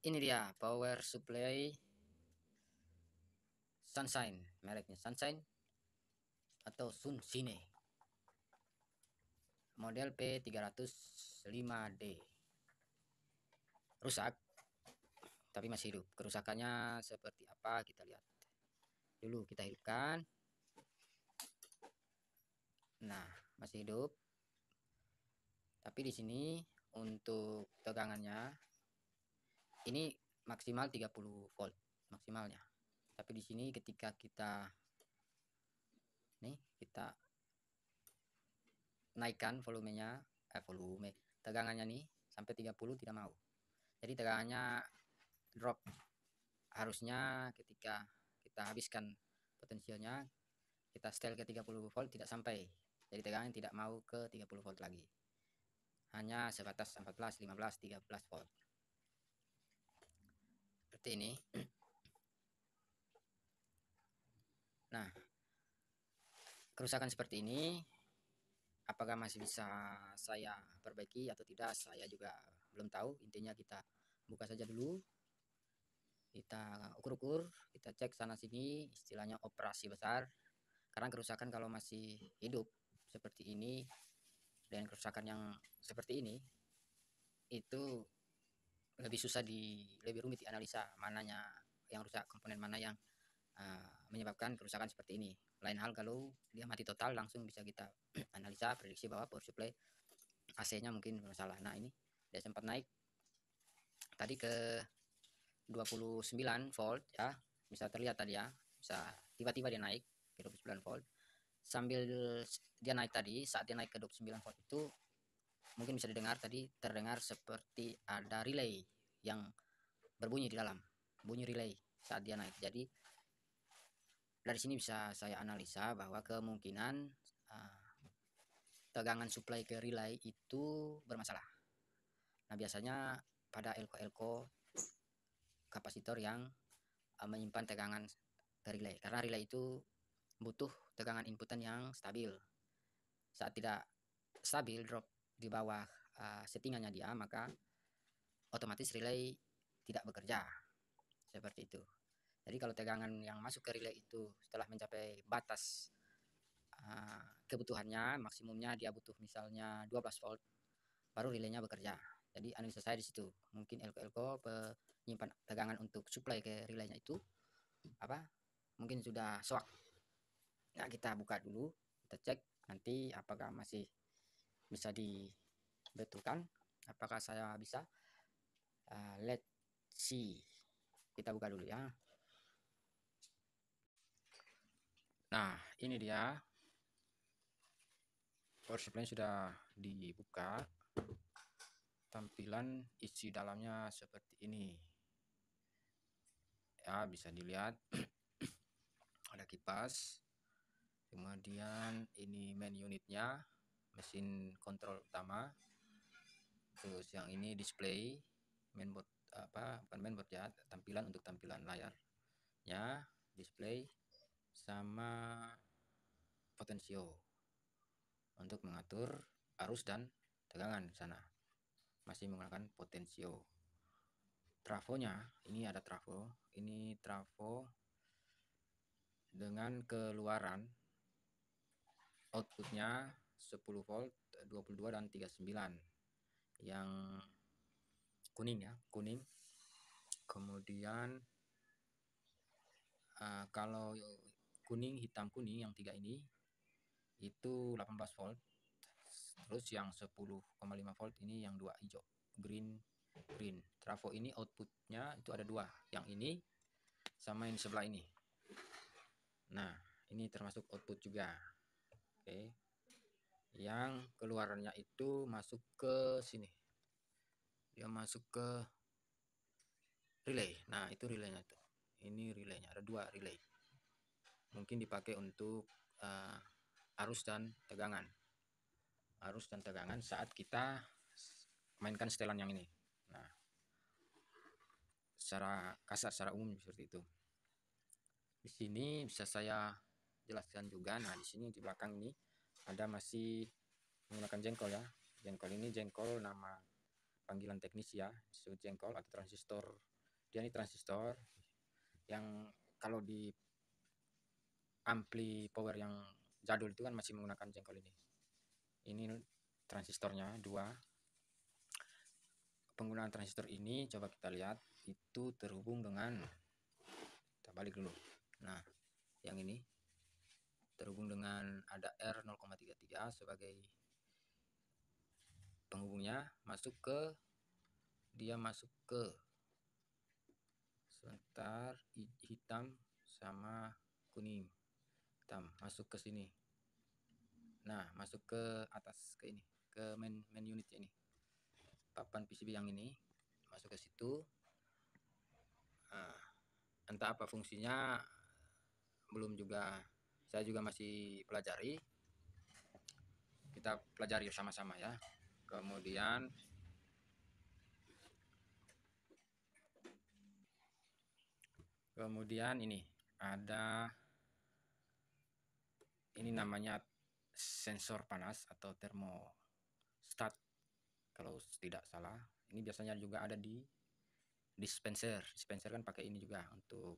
Ini dia power supply Sunshine, mereknya Sunshine atau Sunsine, model P305D. Rusak tapi masih hidup. Kerusakannya seperti apa kita lihat dulu. Kita hidupkan. Nah, masih hidup. Tapi di sini untuk tegangannya ini maksimal 30 volt maksimalnya. Tapi di sini ketika kita naikkan volumenya, tegangannya nih sampai 30 tidak mau. Jadi tegangannya drop. Harusnya ketika kita habiskan potensialnya, kita setel ke 30 volt tidak sampai. Jadi tegangan tidak mau ke 30 volt lagi. Hanya sebatas 14, 15, 13 volt. Seperti ini. Nah, kerusakan seperti ini apakah masih bisa saya perbaiki atau tidak, saya juga belum tahu. Intinya kita buka saja dulu, kita ukur-ukur, kita cek sana sini, istilahnya operasi besar. Karena kerusakan kalau masih hidup seperti ini dan kerusakan yang seperti ini itu lebih susah lebih rumit dianalisa mananya yang rusak, komponen mana yang menyebabkan kerusakan seperti ini. Lain hal kalau dia mati total, langsung bisa kita analisa prediksi bahwa power supply AC-nya mungkin bermasalah. Nah, ini dia sempat naik tadi ke 29 volt ya, bisa terlihat tadi ya, bisa tiba-tiba dia naik ke 29 volt. Sambil dia naik tadi, saat dia naik ke 29 volt itu mungkin bisa didengar tadi, terdengar seperti ada relay yang berbunyi di dalam, bunyi relay saat dia naik. Jadi dari sini bisa saya analisa bahwa kemungkinan tegangan supply ke relay itu bermasalah. Nah, biasanya pada elko-elko kapasitor yang menyimpan tegangan ke relay, karena relay itu butuh tegangan inputan yang stabil. Saat tidak stabil, drop di bawah settingannya dia, maka otomatis relay tidak bekerja seperti itu. Jadi kalau tegangan yang masuk ke relay itu setelah mencapai batas kebutuhannya, maksimumnya dia butuh misalnya 12 volt, baru relaynya bekerja. Jadi analisa saya di situ, mungkin elko penyimpan tegangan untuk supply ke relaynya itu mungkin sudah swak. Nah, kita buka dulu, kita cek nanti apakah masih bisa dibetulkan, apakah saya bisa. Let's see, kita buka dulu ya. Nah, ini dia power supply sudah dibuka. Tampilan isi dalamnya seperti ini ya, bisa dilihat. Ada kipas, kemudian ini main unitnya, mesin kontrol utama, terus yang ini display mainboard, bukan mainboard ya, tampilan untuk tampilan layarnya, display sama potensio untuk mengatur arus dan tegangan di sana, masih menggunakan potensio. Trafonya ini ada trafo, ini trafo dengan keluaran outputnya 10 volt, 22 dan 39 yang kuning ya, kuning. Kemudian kalau kuning, hitam, kuning yang tiga ini itu 18 volt. Terus yang 10,5 volt ini yang dua hijau, green. Trafo ini outputnya itu ada dua, yang ini sama yang sebelah ini. Nah, ini termasuk output juga. Oke. Yang keluarannya itu masuk ke sini, dia masuk ke relay. Nah, itu relaynya tuh, ini relaynya, ada dua relay, mungkin dipakai untuk arus dan tegangan saat kita mainkan setelan yang ini. Nah, secara kasar, secara umum seperti itu. Di sini bisa saya jelaskan juga. Nah, di sini di belakang ini ada masih menggunakan jengkol ya. Jengkol ini jengkol nama panggilan teknis ya, disebut jengkol atau transistor. Dia ini transistor yang kalau di ampli power yang jadul itu kan masih menggunakan jengkol ini. Ini transistornya 2. Penggunaan transistor ini coba kita lihat itu terhubung dengan, kita balik dulu. Nah, yang ini terhubung dengan ada R0,33 sebagai penghubungnya, dia masuk ke sebentar, hitam sama kuning, hitam masuk ke sini. Nah, masuk ke atas, ke ini, ke main unit ini, papan PCB yang ini masuk ke situ. Nah, entah apa fungsinya belum juga, saya juga masih pelajari, kita pelajari sama-sama ya. Kemudian ini ada, ini namanya sensor panas atau termostat kalau tidak salah. Ini biasanya juga ada di dispenser kan pakai ini juga untuk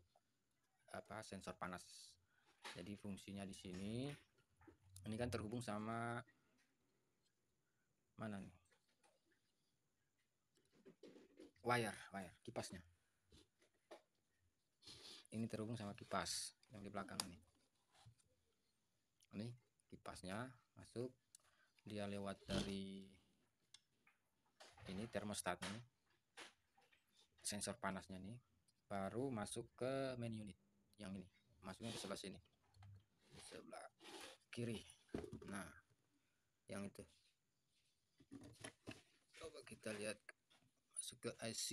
apa, sensor panas. Jadi fungsinya di sini, ini kan terhubung sama mana nih, wire kipasnya. Ini terhubung sama kipas yang di belakang ini. Ini kipasnya masuk, dia lewat dari ini termostat ini, sensor panasnya nih, baru masuk ke main unit yang ini, masuknya ke sebelah sini, sebelah kiri. Nah, yang itu coba kita lihat, masuk ke IC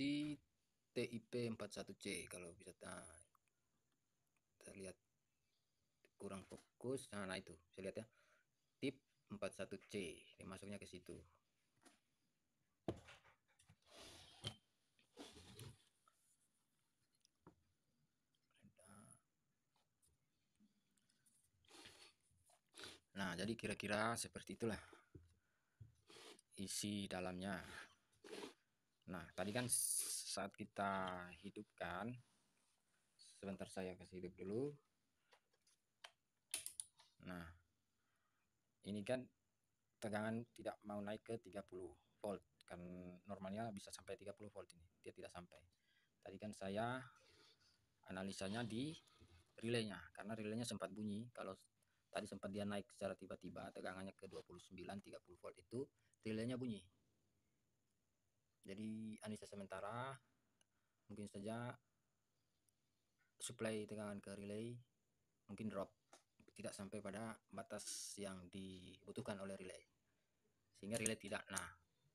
TIP41C. Kalau bisa kita lihat kurang fokus, nah itu saya lihat ya, tip 41C, ini masuknya ke situ. Nah, jadi kira-kira seperti itulah isi dalamnya. Nah, tadi kan saat kita hidupkan, sebentar saya kasih hidup dulu. Nah, ini kan tegangan tidak mau naik ke 30 volt, kan normalnya bisa sampai 30 volt, ini dia tidak sampai. Tadi kan saya analisanya di relaynya, karena relaynya sempat bunyi. Kalau tadi sempat dia naik secara tiba-tiba tegangannya ke 29-30 volt, itu relaynya bunyi. Jadi analisa sementara mungkin saja supply tegangan ke relay mungkin drop, tidak sampai pada batas yang dibutuhkan oleh relay, sehingga relay tidak. Nah,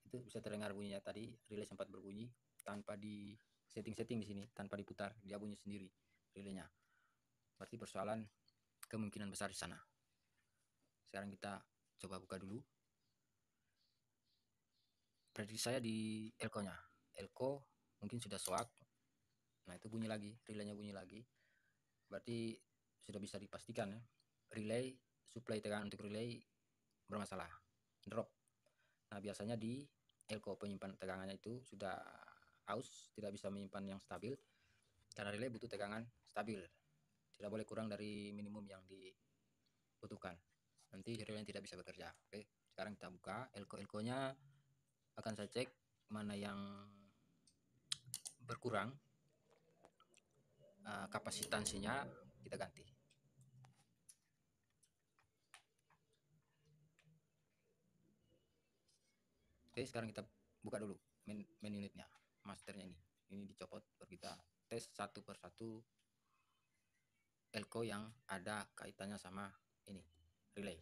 itu bisa terdengar bunyinya. Tadi relay sempat berbunyi tanpa di setting di sini, tanpa diputar, dia bunyi sendiri relaynya. Berarti persoalan kemungkinan besar di sana. Sekarang kita coba buka dulu. Prediksi saya di elko-nya, elko mungkin sudah swak. Nah, itu bunyi lagi, relaynya bunyi lagi. Berarti sudah bisa dipastikan ya, relay, supply tegangan untuk relay bermasalah, drop. Nah, biasanya di elko penyimpan tegangannya itu sudah aus, tidak bisa menyimpan yang stabil, karena relay butuh tegangan stabil, tidak boleh kurang dari minimum yang dibutuhkan, nanti relay tidak bisa bekerja. Oke, sekarang kita buka elko-nya, akan saya cek mana yang berkurang kapasitansinya, kita ganti. Oke, sekarang kita buka dulu main unitnya, masternya ini dicopot, baru kita tes satu persatu elko yang ada kaitannya sama ini relay.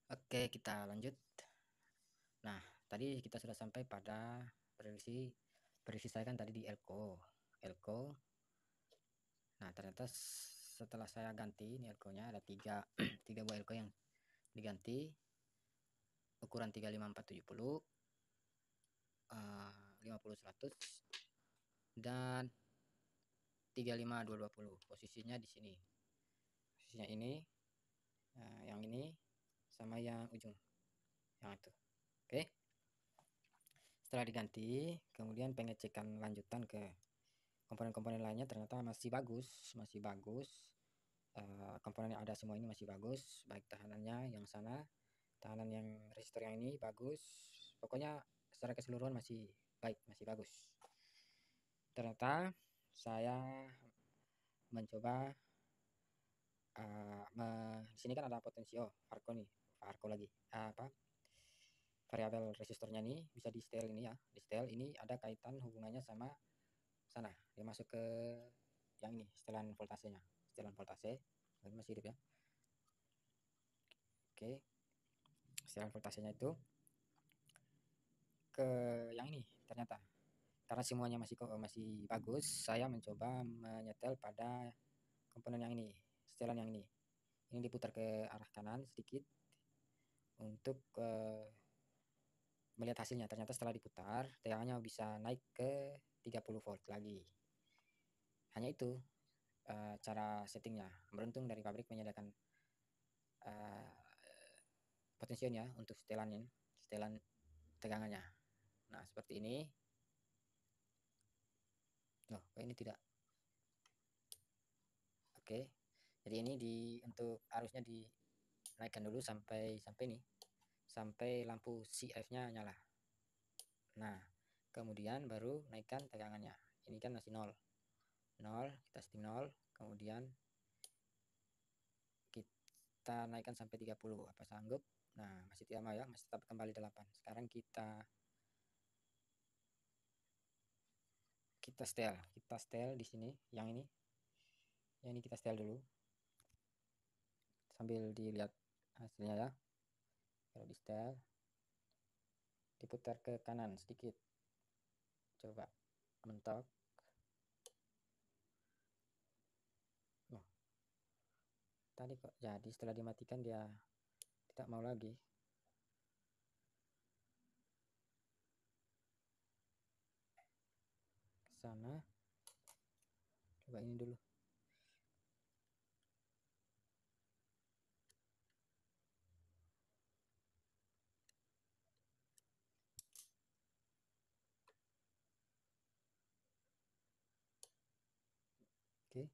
Oke, kita lanjut. Nah, tadi kita sudah sampai pada prediksi saya kan tadi di elko. Nah, ternyata setelah saya ganti ini elko-nya, ada tiga buah elko yang diganti, ukuran 35470, 50-100 dan 35220. Posisinya di sini, ini, yang ini sama yang ujung yang itu. Oke, setelah diganti, kemudian pengecekan lanjutan ke komponen-komponen lainnya, ternyata masih bagus, komponen yang ada semua ini masih bagus, baik tahanannya yang sana, tahanan yang resistor yang ini bagus, pokoknya secara keseluruhan masih baik, masih bagus. Ternyata saya mencoba di sini kan ada potensio Arco nih, Arco lagi variabel resistornya nih bisa di setel ini ya, di setel ini ada kaitan hubungannya sama sana, dia masuk ke yang ini setelan voltasenya, setelan voltase ini masih hidup ya. Oke, setelan voltasenya itu ke yang ini, ternyata karena semuanya masih bagus, saya mencoba menyetel pada komponen yang ini, setelan yang ini diputar ke arah kanan sedikit untuk melihat hasilnya. Ternyata setelah diputar tegangannya bisa naik ke 30 volt lagi. Hanya itu cara settingnya. Beruntung dari pabrik menyediakan potensionya untuk setelan tegangannya. Nah, seperti ini. Oh, ini tidak. Oke. Jadi ini untuk arusnya dinaikkan dulu sampai ini. Sampai lampu CF-nya nyala. Nah, kemudian baru naikkan tegangannya. Ini kan masih 0. Kita setting 0, kemudian kita naikkan sampai 30. Apa sanggup? Nah, masih tidak mau ya, masih tetap kembali 8. Sekarang kita setel di sini, yang ini kita setel dulu sambil dilihat hasilnya ya. Kalau di setel diputar ke kanan sedikit, coba mentok. Oh, tadi kok jadi setelah dimatikan dia tidak mau lagi. Ke sana, coba ini dulu. Oke,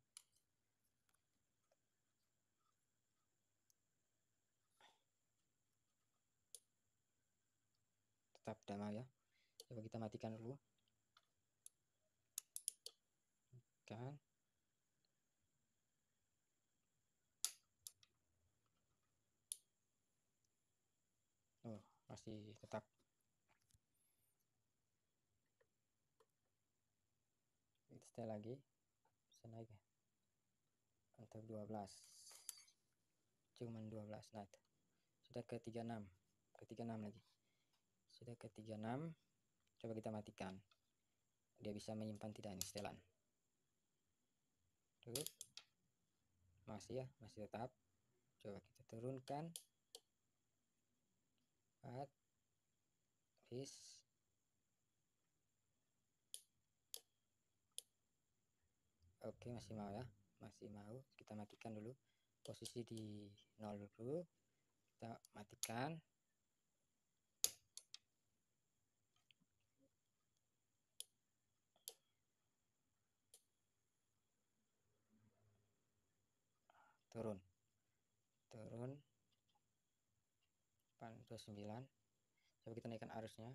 tetap tidak mau ya. Coba kita matikan dulu kan. Oh, masih tetap. Kita setel lagi, bisa naik ya untuk 12, cuman 12. Nah, sudah ke 36, ke 36 lagi, sudah ke 36. Coba kita matikan, dia bisa menyimpan tidak ini setelan dulu. Masih ya, masih tetap. Coba kita turunkan, habis. Oke, masih mau ya, masih mau. Kita matikan dulu, posisi di 0 dulu, kita matikan. Turun 49. Coba kita naikkan arusnya,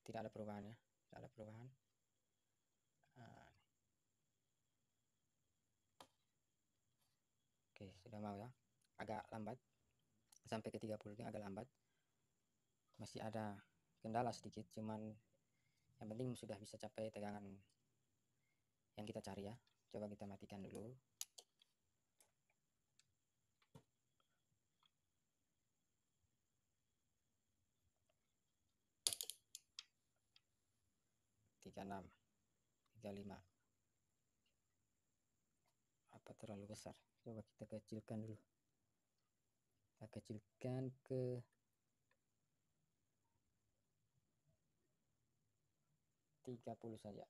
tidak ada perubahan ya, tidak ada perubahan. Nah, oke, sudah mau ya, agak lambat sampai ke 30 ini, agak lambat, masih ada kendala sedikit, cuman yang penting sudah bisa capai tegangan yang kita cari ya. Coba kita matikan dulu. Tiga 36, 35. Apa terlalu besar? Coba kita kecilkan dulu. Kita kecilkan ke 30 saja.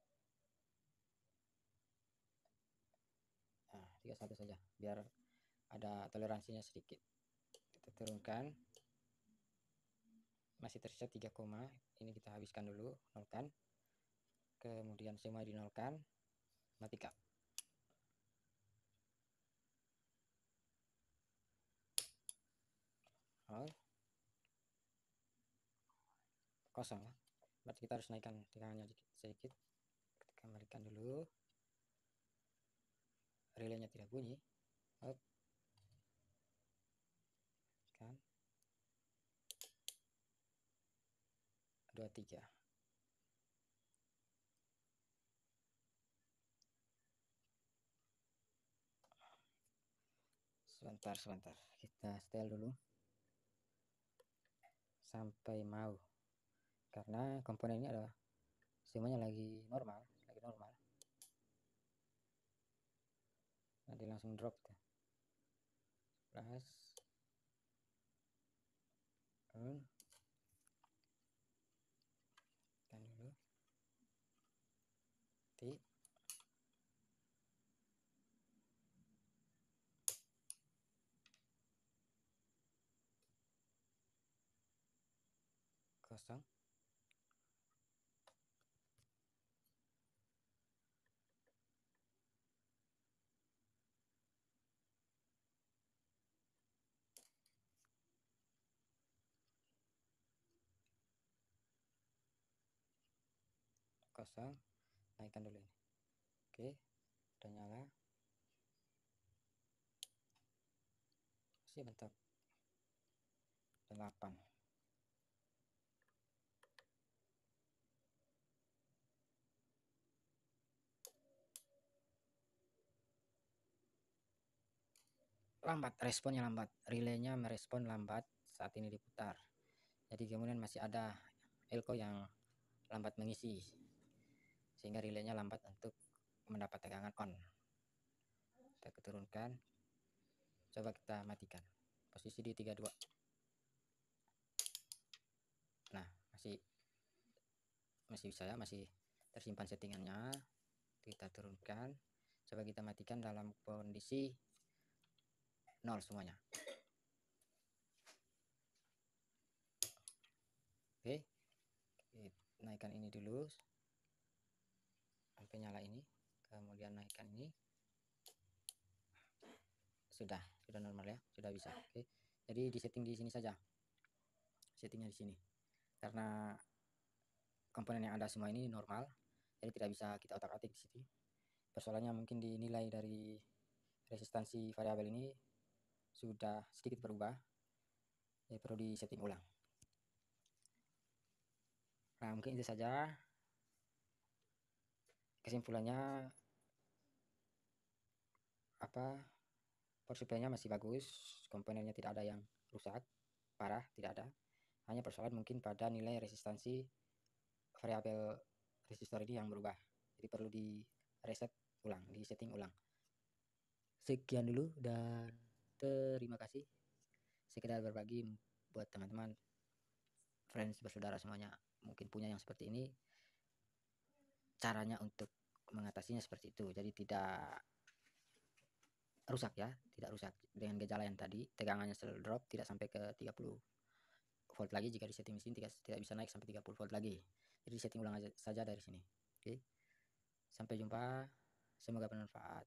Nah, 31 saja biar ada toleransinya sedikit. Kita turunkan. masih tersisa 3 koma. Ini kita habiskan dulu, nolkan, kemudian semua dinolkan, matikan. Oh, kosong. Berarti kita harus naikkan tegangannya sedikit. Kita kembalikan dulu, relaynya tidak bunyi. Oh, kan 23. Sebentar, kita setel dulu sampai mau, karena komponen ini adalah semuanya lagi normal. Nanti langsung drop tuh. 11 on, kan dulu T, kosong. Kosong, naikkan dulu ini. Oke, udah nyala. Masih bentar. 8. Lambat, responnya lambat, relaynya merespon lambat saat ini diputar. Jadi kemudian masih ada elko yang lambat mengisi, sehingga relaynya lambat untuk mendapat tegangan on. Kita keturunkan, coba kita matikan, posisi di 32. Nah, masih bisa ya, masih tersimpan settingannya. Kita turunkan, coba kita matikan dalam kondisi 0 semuanya. Oke, naikkan ini dulu sampai nyala ini, kemudian naikkan ini. Sudah normal ya, sudah bisa. Oke, jadi di setting di sini saja, settingnya di sini, karena komponen yang ada semua ini normal, jadi tidak bisa kita otak-atik di sini. Persoalannya mungkin di nilai dari resistansi variabel ini sudah sedikit berubah, ya perlu di setting ulang. Nah, mungkin itu saja kesimpulannya. Power supply-nya masih bagus, komponennya tidak ada yang rusak parah, tidak ada. Hanya persoalan mungkin pada nilai resistansi variabel resistor ini yang berubah, jadi perlu di reset ulang, di setting ulang. Sekian dulu dan terima kasih. Sekedar berbagi buat teman-teman, friends, bersaudara semuanya, mungkin punya yang seperti ini, caranya untuk mengatasinya seperti itu. Jadi tidak rusak ya, tidak rusak dengan gejala yang tadi, tegangannya selalu drop, tidak sampai ke 30 volt lagi. Jika di setting mesin tidak bisa naik sampai 30 volt lagi, jadi setting ulang saja dari sini. Oke, sampai jumpa, semoga bermanfaat.